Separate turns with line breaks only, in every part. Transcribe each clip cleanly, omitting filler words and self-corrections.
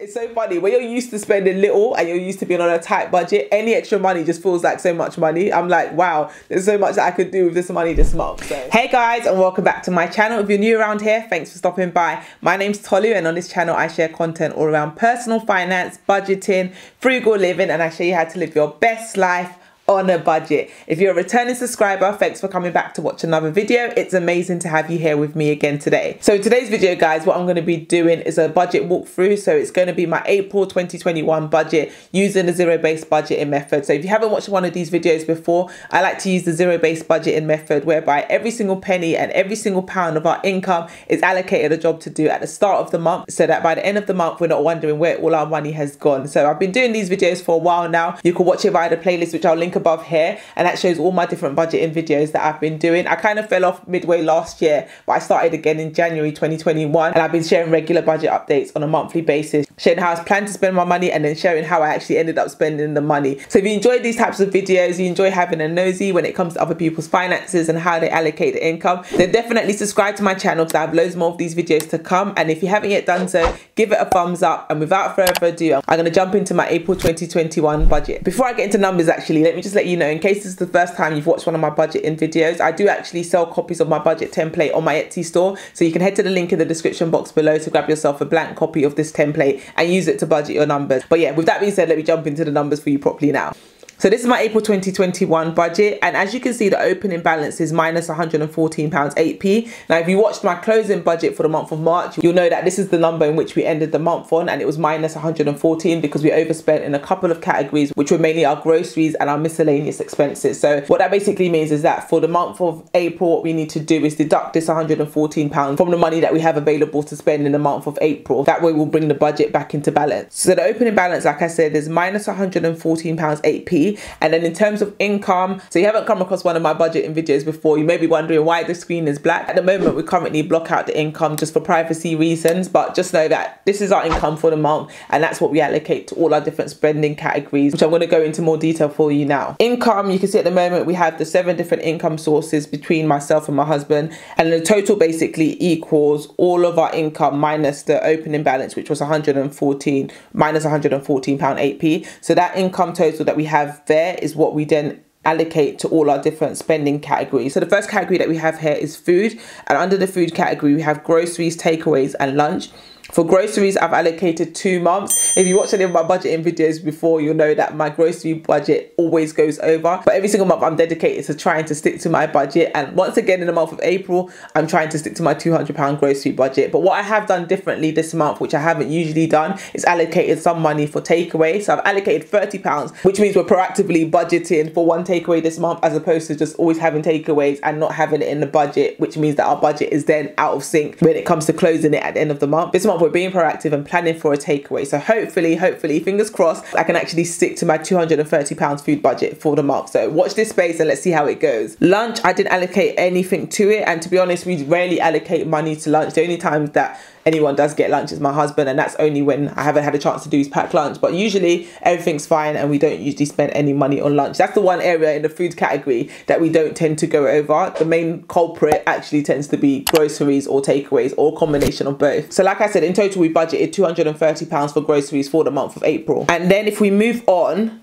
It's so funny when you're used to spending little and you're used to being on a tight budget, any extra money just feels like so much money. I'm like, wow, there's so much that I could do with this money this month. So hey guys, and welcome back to my channel. If you're new around here, thanks for stopping by. My name's Tolu, and on this channel I share content all around personal finance, budgeting, frugal living, and I show you how to live your best life on a budget. If you're a returning subscriber, thanks for coming back to watch another video. It's amazing to have you here with me again today. So today's video, guys, what I'm going to be doing is a budget walkthrough. So it's going to be my April 2021 budget using the zero-based budgeting method. So if you haven't watched one of these videos before, I like to use the zero-based budgeting method, whereby every single penny and every single pound of our income is allocated a job to do at the start of the month, so that by the end of the month we're not wondering where all our money has gone. So I've been doing these videos for a while now. You can watch it via the playlist, which I'll link above here, and that shows all my different budgeting videos that I've been doing. I kind of fell off midway last year, but I started again in January 2021, and I've been sharing regular budget updates on a monthly basis, sharing how I was planning to spend my money, and then sharing how I actually ended up spending the money. So if you enjoy these types of videos, you enjoy having a nosy when it comes to other people's finances and how they allocate the income, then definitely subscribe to my channel, because I have loads more of these videos to come. And if you haven't yet done so, give it a thumbs up. And without further ado, I'm going to jump into my April 2021 budget. Before I get into numbers, actually, let me just let you know, in case this is the first time you've watched one of my budgeting videos, I do actually sell copies of my budget template on my Etsy store. So you can head to the link in the description box below to grab yourself a blank copy of this template and use it to budget your numbers. But yeah, with that being said, let me jump into the numbers for you properly now. So this is my April 2021 budget, and as you can see, the opening balance is minus £114.8p. Now, if you watched my closing budget for the month of March, you'll know that this is the number in which we ended the month on, and it was minus 114 because we overspent in a couple of categories, which were mainly our groceries and our miscellaneous expenses. So what that basically means is that for the month of April, what we need to do is deduct this £114 from the money that we have available to spend in the month of April. That way we'll bring the budget back into balance. So the opening balance, like I said, is minus £114.8p. And then in terms of income, so you haven't come across one of my budgeting videos before, you may be wondering why the screen is black. At the moment, we currently block out the income just for privacy reasons, but just know that this is our income for the month, and that's what we allocate to all our different spending categories, which I'm going to go into more detail for you now. Income, you can see at the moment we have the 7 different income sources between myself and my husband, and the total basically equals all of our income minus the opening balance, which was minus £114.8p. So that income total that we have there is what we then allocate to all our different spending categories. So the first category that we have here is food, and under the food category we have groceries, takeaways and lunch. For groceries, I've allocated 2 months. If you watch any of my budgeting videos before, you'll know that my grocery budget always goes over. But every single month, I'm dedicated to trying to stick to my budget. And once again, in the month of April, I'm trying to stick to my £200 grocery budget. But what I have done differently this month, which I haven't usually done, is allocated some money for takeaway. So I've allocated £30, which means we're proactively budgeting for one takeaway this month, as opposed to just always having takeaways and not having it in the budget, which means that our budget is then out of sync when it comes to closing it at the end of the month. This month, we're being proactive and planning for a takeaway. So hopefully, fingers crossed, I can actually stick to my £230 food budget for the month. So watch this space and let's see how it goes. Lunch, I didn't allocate anything to it. And to be honest, we rarely allocate money to lunch. The only time that anyone does get lunch is my husband, and that's only when I haven't had a chance to do his packed lunch. But usually everything's fine and we don't usually spend any money on lunch. That's the one area in the food category that we don't tend to go over. The main culprit actually tends to be groceries or takeaways, or a combination of both. So like I said, in total we budgeted £230 for groceries for the month of April. And then if we move on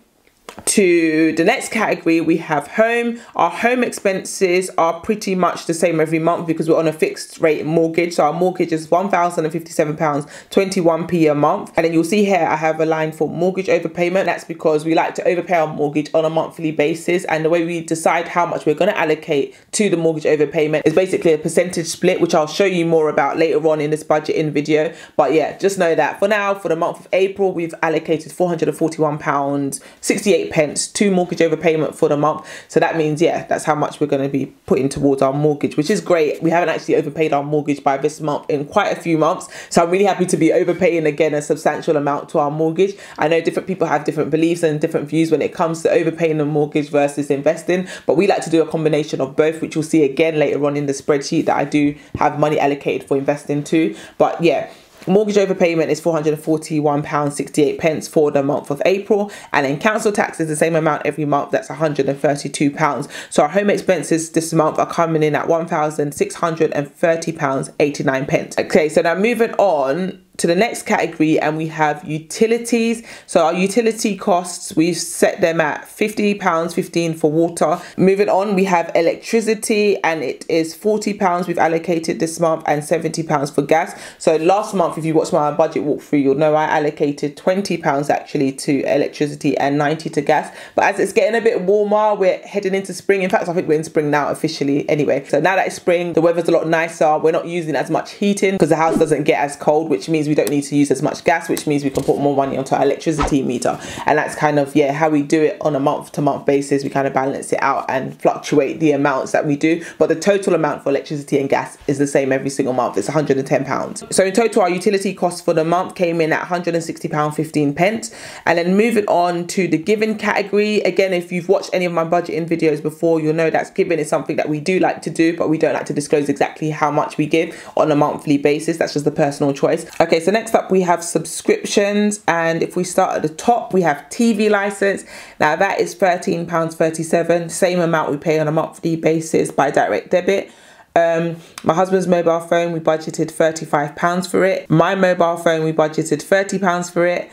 to the next category, we have home. Our home expenses are pretty much the same every month because we're on a fixed rate mortgage. So our mortgage is £1,057.21p a month. And then you'll see here I have a line for mortgage overpayment. That's because we like to overpay our mortgage on a monthly basis, and the way we decide how much we're going to allocate to the mortgage overpayment is basically a percentage split, which I'll show you more about later on in this budgeting video. But yeah, just know that for now, for the month of April, we've allocated £441.68 to mortgage overpayment for the month. So that means, yeah, that's how much we're going to be putting towards our mortgage, which is great. We haven't actually overpaid our mortgage by this month in quite a few months, so I'm really happy to be overpaying again a substantial amount to our mortgage. I know different people have different beliefs and different views when it comes to overpaying the mortgage versus investing, but we like to do a combination of both, which you'll see again later on in the spreadsheet that I do have money allocated for investing too. But yeah, mortgage overpayment is £441.68 for the month of April, and then council tax is the same amount every month. That's £132. So our home expenses this month are coming in at £1,630.89. Okay, so now moving on to the next category and we have utilities. So our utility costs, we've set them at £50.15 for water. Moving on, we have electricity and it is £40 we've allocated this month and £70 for gas. So last month, if you watched my budget walkthrough, you'll know I allocated £20 actually to electricity and 90 to gas. But as it's getting a bit warmer, we're heading into spring. In fact, I think we're in spring now officially anyway. So now that it's spring, the weather's a lot nicer. We're not using as much heating because the house doesn't get as cold, which means we don't need to use as much gas, which means we can put more money onto our electricity meter. And that's kind of, yeah, how we do it on a month-to-month basis. We kind of balance it out and fluctuate the amounts that we do. But the total amount for electricity and gas is the same every single month. It's £110. So in total, our utility costs for the month came in at £160.15. And then moving on to the giving category. Again, if you've watched any of my budgeting videos before, you'll know that giving is something that we do like to do, but we don't like to disclose exactly how much we give on a monthly basis. That's just the personal choice. Okay, so next up we have subscriptions, and if we start at the top, we have TV license. Now that is £13.37, same amount we pay on a monthly basis by direct debit. My husband's mobile phone, we budgeted £35 for it. My mobile phone, we budgeted £30 for it.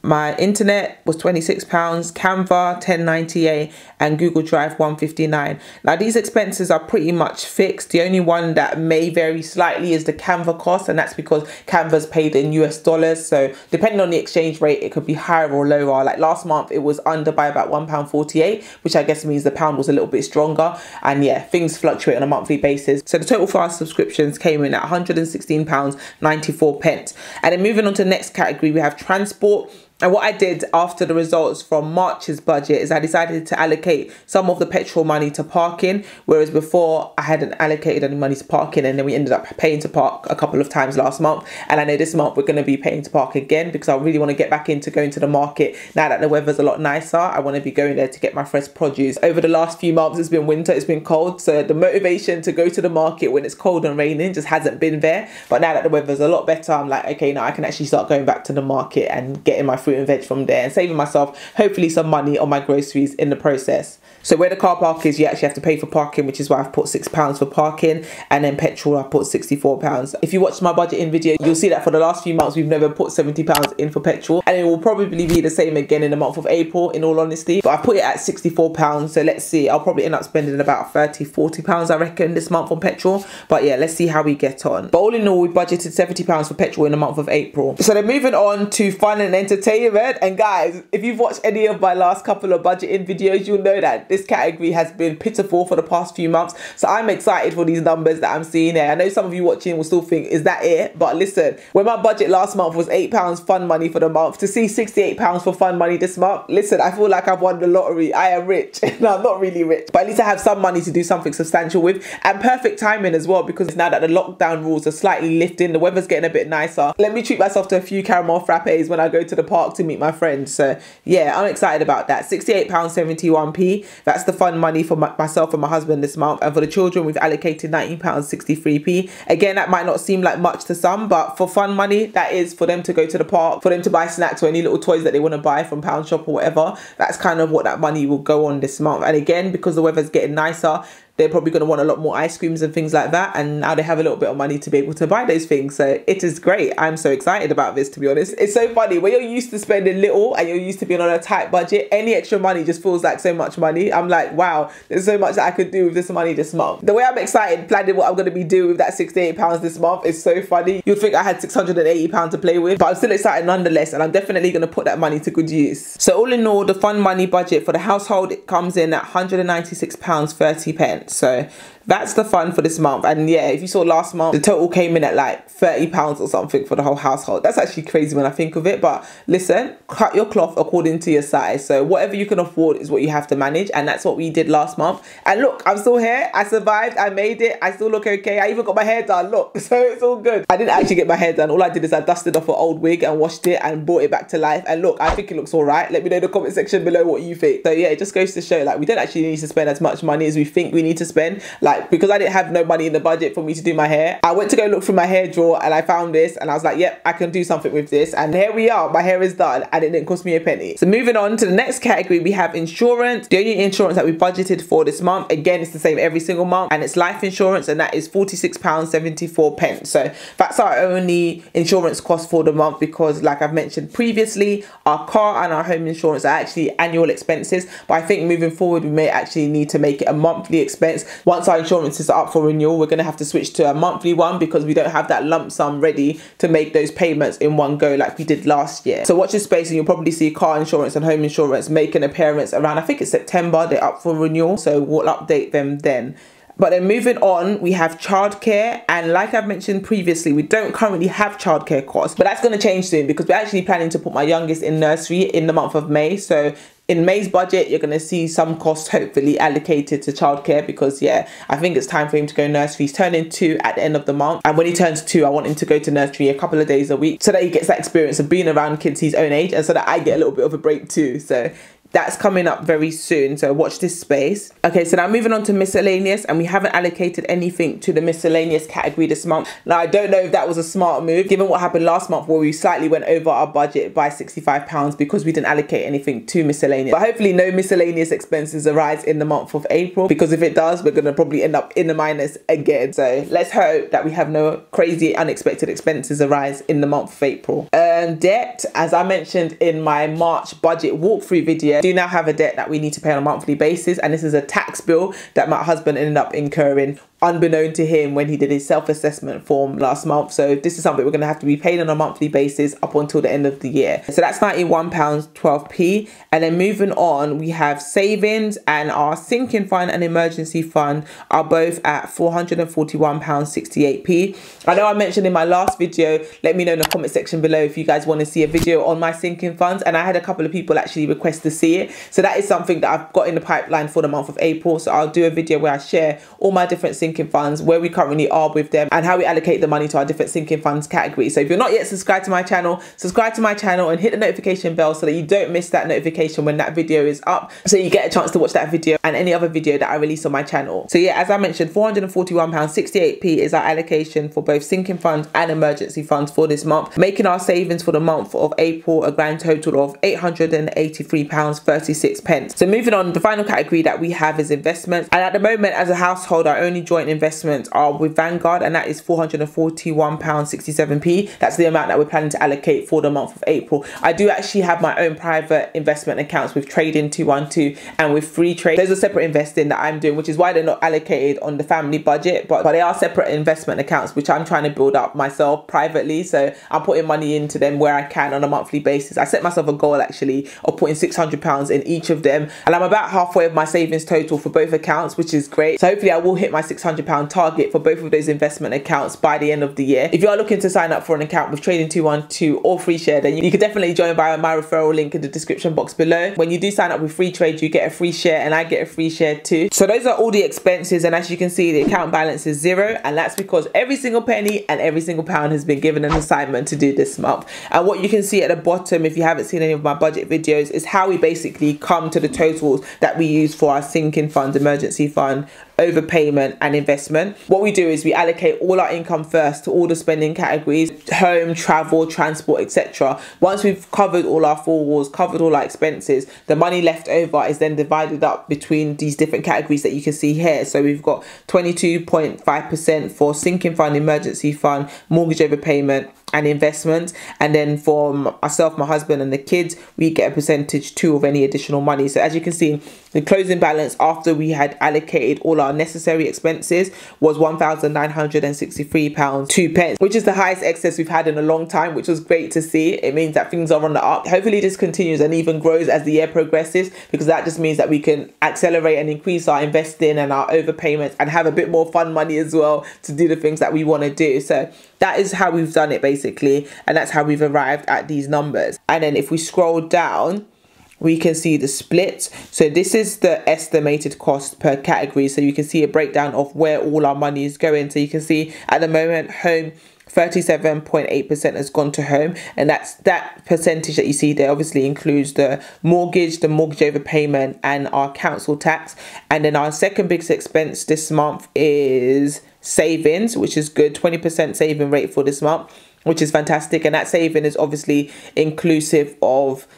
My internet was £26, Canva £10.98, and Google Drive £159. Now these expenses are pretty much fixed. The only one that may vary slightly is the Canva cost, and that's because Canva's paid in US dollars. So depending on the exchange rate, it could be higher or lower. Like last month, it was under by about £1.48, which I guess means the pound was a little bit stronger. And yeah, things fluctuate on a monthly basis. So the total for our subscriptions came in at £116.94. And then moving on to the next category, we have transport. And what I did after the results from March's budget is I decided to allocate some of the petrol money to parking, whereas before I hadn't allocated any money to parking, and then we ended up paying to park a couple of times last month. And I know this month we're going to be paying to park again because I really want to get back into going to the market now that the weather's a lot nicer. I want to be going there to get my fresh produce. Over the last few months, it's been winter, it's been cold, so the motivation to go to the market when it's cold and raining just hasn't been there. But now that the weather's a lot better, I'm like, okay, now I can actually start going back to the market and getting my fruit and veg from there and saving myself hopefully some money on my groceries in the process. So where the car park is, you actually have to pay for parking, which is why I've put £6 for parking, and then petrol I put £64. If you watch my budgeting video, you'll see that for the last few months we've never put £70 in for petrol, and it will probably be the same again in the month of April, in all honesty. But I put it at £64, so let's see, I'll probably end up spending about £30–40 I reckon this month on petrol. But yeah, let's see how we get on. But all in all, we budgeted £70 for petrol in the month of April. So then moving on to fun and entertainment. And guys, if you've watched any of my last couple of budgeting videos, you'll know that this category has been pitiful for the past few months. So I'm excited for these numbers that I'm seeing here. I know some of you watching will still think, is that it? But listen, when my budget last month was £8 fun money for the month, to see £68 for fun money this month, listen, I feel like I've won the lottery. I am rich. No, I'm not really rich, but at least I have some money to do something substantial with, and perfect timing as well, because now that the lockdown rules are slightly lifting, the weather's getting a bit nicer. Let me treat myself to a few caramel frappes when I go to the park to meet my friends. So yeah, I'm excited about that. £68.71p. That's the fun money for myself and my husband this month. And for the children, we've allocated £19.63p. Again, that might not seem like much to some, but for fun money, that is for them to go to the park, for them to buy snacks or any little toys that they want to buy from Pound Shop or whatever. That's kind of what that money will go on this month. And again, because the weather's getting nicer, they're probably going to want a lot more ice creams and things like that, and now they have a little bit of money to be able to buy those things. So it is great. I'm so excited about this, to be honest. It's so funny when you're used to spending little and you're used to being on a tight budget, any extra money just feels like so much money. I'm like, wow, there's so much that I could do with this money this month. The way I'm excited planning what I'm going to be doing with that £68 this month is so funny. You'd think I had £680 to play with, but I'm still excited nonetheless, and I'm definitely going to put that money to good use. So all in all, the fun money budget for the household, it comes in at £196.30. So that's the fun for this month. And yeah, if you saw last month, the total came in at like £30 or something for the whole household. That's actually crazy when I think of it. But listen, cut your cloth according to your size. So whatever you can afford is what you have to manage. And that's what we did last month. And look, I'm still here. I survived. I made it. I still look okay. I even got my hair done. Look, so it's all good. I didn't actually get my hair done. All I did is I dusted off an old wig and washed it and brought it back to life. And look, I think it looks all right. Let me know in the comment section below what you think. So yeah, it just goes to show, like, we don't actually need to spend as much money as we think we need to spend. Like, because I didn't have no money in the budget for me to do my hair, I went to go look through my hair drawer and I found this and I was like, yep, I can do something with this. And here we are, my hair is done and it didn't cost me a penny. So moving on to the next category, we have insurance. The only insurance that we budgeted for this month, again, it's the same every single month, and it's life insurance, and that is £46.74. So that's our only insurance cost for the month, because like I've mentioned previously, our car and our home insurance are actually annual expenses, but I think moving forward we may actually need to make it a monthly expense. Once our insurances are up for renewal, we're going to have to switch to a monthly one, because we don't have that lump sum ready to make those payments in one go like we did last year. So watch this space and you'll probably see car insurance and home insurance make an appearance around, I think it's September, they're up for renewal, so we'll update them then. But then moving on, we have childcare, and like I've mentioned previously, we don't currently have childcare costs, but that's going to change soon, because we're actually planning to put my youngest in nursery in the month of May. So in May's budget, you're going to see some costs hopefully allocated to childcare, because yeah, I think it's time for him to go nursery. He's turning 2 at the end of the month, and when he turns 2, I want him to go to nursery a couple of days a week, so that he gets that experience of being around kids his own age, and so that I get a little bit of a break too. So that's coming up very soon, so watch this space. Okay, so now moving on to miscellaneous, and we haven't allocated anything to the miscellaneous category this month. Now I don't know if that was a smart move given what happened last month, where we slightly went over our budget by £65 because we didn't allocate anything to miscellaneous. But hopefully no miscellaneous expenses arise in the month of April, because if it does, we're going to probably end up in the minus again. So let's hope that we have no crazy unexpected expenses arise in the month of April. Debt, as I mentioned in my March budget walkthrough video, do now have a debt that we need to pay on a monthly basis, and this is a tax bill that my husband ended up incurring unbeknown to him when he did his self-assessment form last month. So this is something we're going to have to be paid on a monthly basis up until the end of the year. So that's £91.12. And then moving on, we have savings, and our sinking fund and emergency fund are both at £441.68. I know I mentioned in my last video, let me know in the comment section below if you guys want to see a video on my sinking funds, and I had a couple of people actually request to see it. So that is something that I've got in the pipeline for the month of April. So I'll do a video where I share all my different sinking funds, where we currently are with them, and how we allocate the money to our different sinking funds categories. So if you're not yet subscribed to my channel, subscribe to my channel and hit the notification bell so that you don't miss that notification when that video is up, so you get a chance to watch that video and any other video that I release on my channel. So yeah, as I mentioned, £441.68 is our allocation for both sinking funds and emergency funds for this month, making our savings for the month of April a grand total of £883.36. So moving on, the final category that we have is investments, and at the moment as a household, our only joint investments are with Vanguard, and that is £441.67. That's the amount that we're planning to allocate for the month of April. I do actually have my own private investment accounts with Trading 212 and with Free Trade. Those are separate investing that I'm doing, which is why they're not allocated on the family budget, but they are separate investment accounts which I'm trying to build up myself privately. So I'm putting money into them where I can on a monthly basis. I set myself a goal actually of putting £600 in each of them, and I'm about halfway of my savings total for both accounts, which is great. So hopefully I will hit my £600 target for both of those investment accounts by the end of the year. If you are looking to sign up for an account with Trading 212 or Free Share, then you can definitely join by my referral link in the description box below. When you do sign up with Free Trade, you get a free share, and I get a free share too. So those are all the expenses, and as you can see, the account balance is 0, and that's because every single penny and every single pound has been given an assignment to do this month. And what you can see at the bottom, if you haven't seen any of my budget videos, is how we basically come to the totals that we use for our sinking fund, emergency fund, overpayment and investment. What we do is we allocate all our income first to all the spending categories: home, travel, transport, etc. Once we've covered all our four walls, covered all our expenses, the money left over is then divided up between these different categories that you can see here. So we've got 22.5% for sinking fund, emergency fund, mortgage overpayment and investment, and then for myself, my husband and the kids, we get a percentage too of any additional money. So as you can see, the closing balance after we had allocated all our necessary expenses was £1,963.02, which is the highest excess we've had in a long time, which was great to see. It means that things are on the up. Hopefully this continues and even grows as the year progresses, because that just means that we can accelerate and increase our investing and our overpayments and have a bit more fun money as well to do the things that we want to do. So that is how we've done it basically, and that's how we've arrived at these numbers. And then if we scroll down, we can see the split. So this is the estimated cost per category, so you can see a breakdown of where all our money is going. So you can see at the moment, home 37.8% has gone to home, and that percentage that you see there obviously includes the mortgage overpayment, and our council tax. And then our second biggest expense this month is savings, which is good, 20% saving rate for this month, which is fantastic. And that saving is obviously inclusive of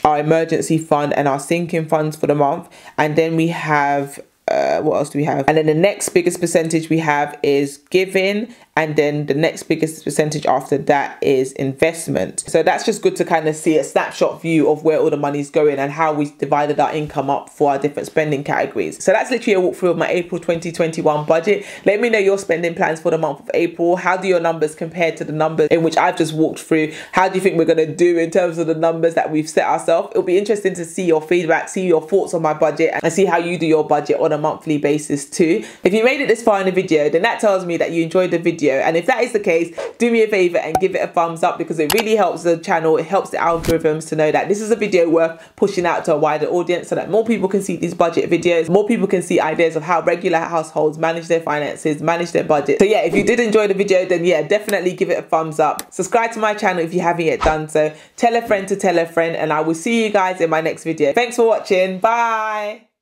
our emergency fund and our sinking funds for the month. And then we have what else do we have? And then the next biggest percentage we have is giving, and then the next biggest percentage after that is investment. So that's just good to kind of see a snapshot view of where all the money's going and how we divided our income up for our different spending categories. So that's literally a walkthrough of my April 2021 budget. Let me know your spending plans for the month of April. How do your numbers compare to the numbers in which I've just walked through? How do you think we're going to do in terms of the numbers that we've set ourselves? It'll be interesting to see your feedback, see your thoughts on my budget, and see how you do your budget on a monthly basis too. If you made it this far in the video, then that tells me that you enjoyed the video. And if that is the case, do me a favor and give it a thumbs up, because it really helps the channel. It helps the algorithms to know that this is a video worth pushing out to a wider audience, so that more people can see these budget videos, more people can see ideas of how regular households manage their finances, manage their budget. So yeah, if you did enjoy the video, then yeah, definitely give it a thumbs up. Subscribe to my channel if you haven't yet done so. Tell a friend to tell a friend, and I will see you guys in my next video. Thanks for watching. Bye.